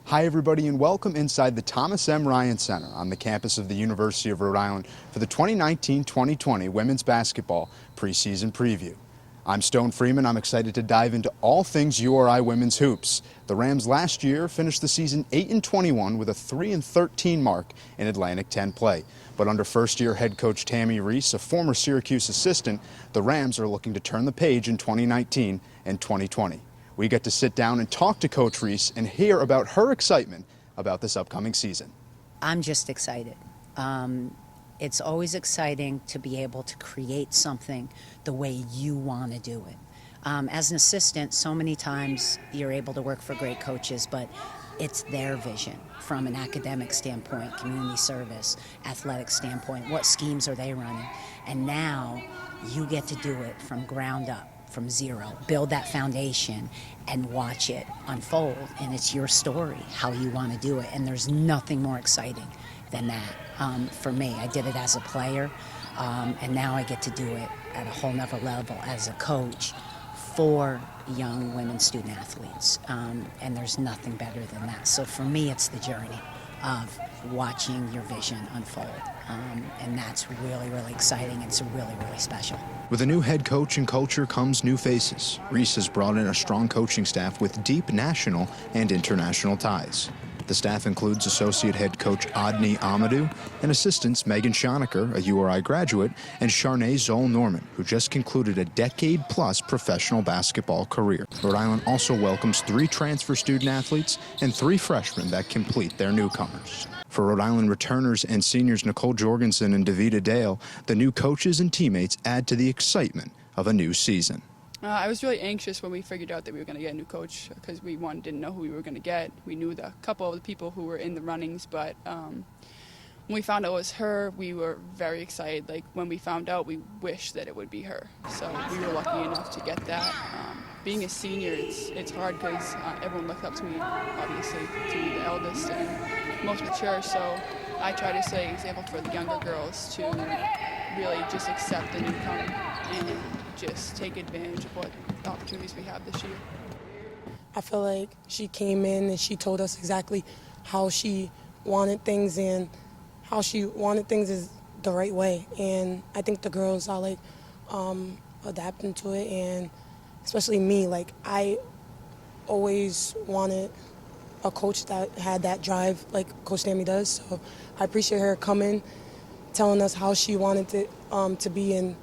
Hi everybody and welcome inside the Thomas M. Ryan Center on the campus of the University of Rhode Island for the 2019-2020 Women's Basketball Preseason Preview. I'm Stone Freeman. I'm excited to dive into all things URI women's hoops. The Rams last year finished the season 8-21 with a 3-13 mark in Atlantic 10 play. But under first-year head coach Tammy Reese, a former Syracuse assistant, the Rams are looking to turn the page in 2019 and 2020. We get to sit down and talk to Coach Reese and hear about her excitement about this upcoming season. I'm just excited. It's always exciting to be able to create something the way you want to do it. As an assistant, so many times you're able to work for great coaches, but it's their vision from an academic standpoint, community service, athletic standpoint. What schemes are they running? And now you get to do it from ground up, from zero, build that foundation and watch it unfold. And it's your story, how you want to do it. And there's nothing more exciting than that. For me, I did it as a player, and now I get to do it at a whole nother level as a coach for young women student athletes. And there's nothing better than that. So for me, it's the journey of watching your vision unfold. And that's really, really exciting. It's really, really special. With a new head coach and culture comes new faces. Reese has brought in a strong coaching staff with deep national and international ties. The staff includes associate head coach Adni Amadou and assistants Megan Schonecker, a URI graduate, and Charnay Zoll-Norman, who just concluded a decade-plus professional basketball career. Rhode Island also welcomes 3 transfer student athletes and 3 freshmen that complete their newcomers. For Rhode Island returners and seniors Nicole Jorgensen and Davida Dale, the new coaches and teammates add to the excitement of a new season. I was really anxious when we figured out that we were going to get a new coach because we, didn't know who we were going to get. We knew a couple of the people who were in the runnings, but when we found out it was her, we were very excited. Like, when we found out, we wished that it would be her. So we were lucky enough to get that. Being a senior, it's hard because everyone looked up to me, obviously, to be the eldest and most mature. So I try to set an example for the younger girls to really just accept the newcomer and just take advantage of what opportunities we have this year. I feel like she came in and she told us exactly how she wanted things, and how she wanted things is the right way. And I think the girls are like adapting to it, and especially me, like I always wanted a coach that had that drive like Coach Tammy does. So I appreciate her coming, telling us how she wanted it to be, and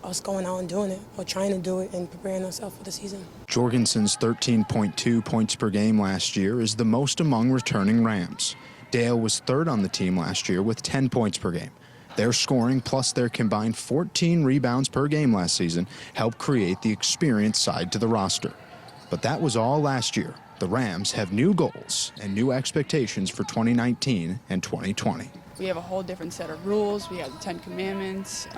us going out and doing it, or trying to do it and preparing ourselves for the season. Jorgensen's 13.2 points per game last year is the most among returning Rams. Dale was third on the team last year with 10 points per game. Their scoring plus their combined 14 rebounds per game last season helped create the experienced side to the roster. But that was all last year. The Rams have new goals and new expectations for 2019 and 2020. We have a whole different set of rules. We have the 10 Commandments.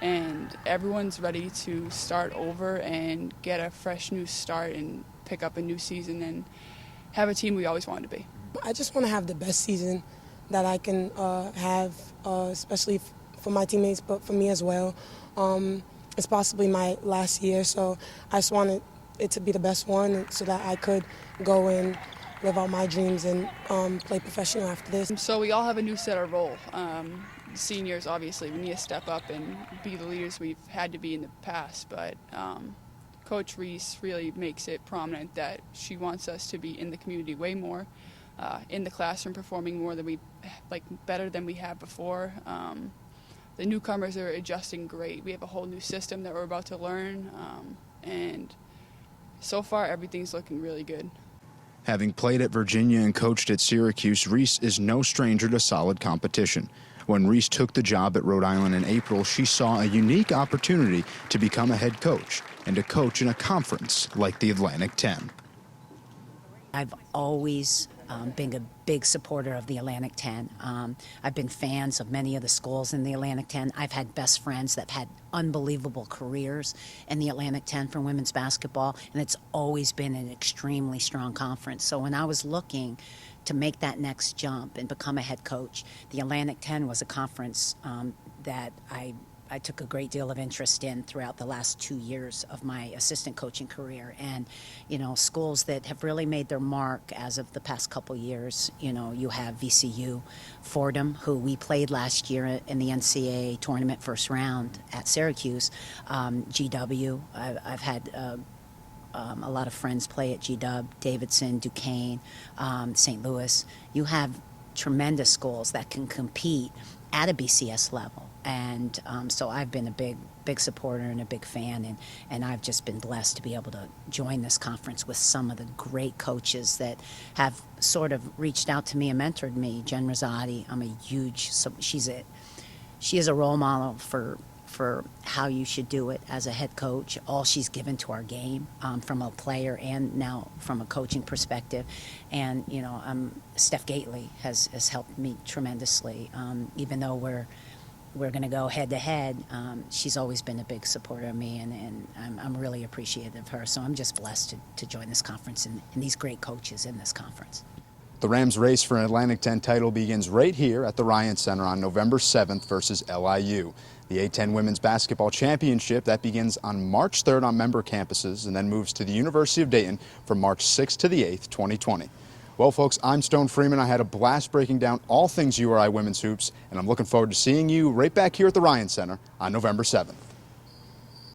And everyone's ready to start over and get a fresh new start and pick up a new season and have a team we always wanted to be. I just want to have the best season that I can have, especially for my teammates, but for me as well. It's possibly my last year, so I just wanted it to be the best one so that I could go and live out my dreams and play professional after this. So we all have a new set of role. Seniors, obviously, we need to step up and be the leaders we've had to be in the past, but Coach Reese really makes it prominent that she wants us to be in the community way more, in the classroom performing more than better than we have before. The newcomers are adjusting great. We have a whole new system that we're about to learn, and so far everything's looking really good. Having played at Virginia and coached at Syracuse, Reese is no stranger to solid competition. When Reese took the job at Rhode Island in April, she saw a unique opportunity to become a head coach and to coach in a conference like the Atlantic 10. I've always been a big supporter of the Atlantic 10. I've been fans of many of the schools in the Atlantic 10. I've had best friends that have had unbelievable careers in the Atlantic 10 for women's basketball, and it's always been an extremely strong conference. So when I was looking to make that next jump and become a head coach, the Atlantic 10 was a conference that I I took a great deal of interest in throughout the last 2 years of my assistant coaching career. And, you know, schools that have really made their mark as of the past couple years, you know, you have VCU, Fordham, who we played last year in the NCAA tournament first round at Syracuse, GW. I've had a lot of friends play at GW, Davidson, Duquesne, St. Louis. You have tremendous schools that can compete at a BCS level. And so I've been a big supporter and a big fan, and I've just been blessed to be able to join this conference with some of the great coaches that have sort of reached out to me and mentored me. Jen Rosati, I'm a huge, she is a role model for how you should do it as a head coach. All she's given to our game from a player and now from a coaching perspective. And, you know, Steph Gately has helped me tremendously. Even though we're going to go head to head, she's always been a big supporter of me, and I'm really appreciative of her. So I'm just blessed to join this conference and these great coaches in this conference. The Rams' race for an Atlantic 10 title begins right here at the Ryan Center on November 7th versus LIU. The A-10 Women's Basketball Championship, that begins on March 3rd on member campuses and then moves to the University of Dayton from March 6th to the 8th, 2020. Well, folks, I'm Stone Freeman. I had a blast breaking down all things URI women's hoops, and I'm looking forward to seeing you right back here at the Ryan Center on November 7th.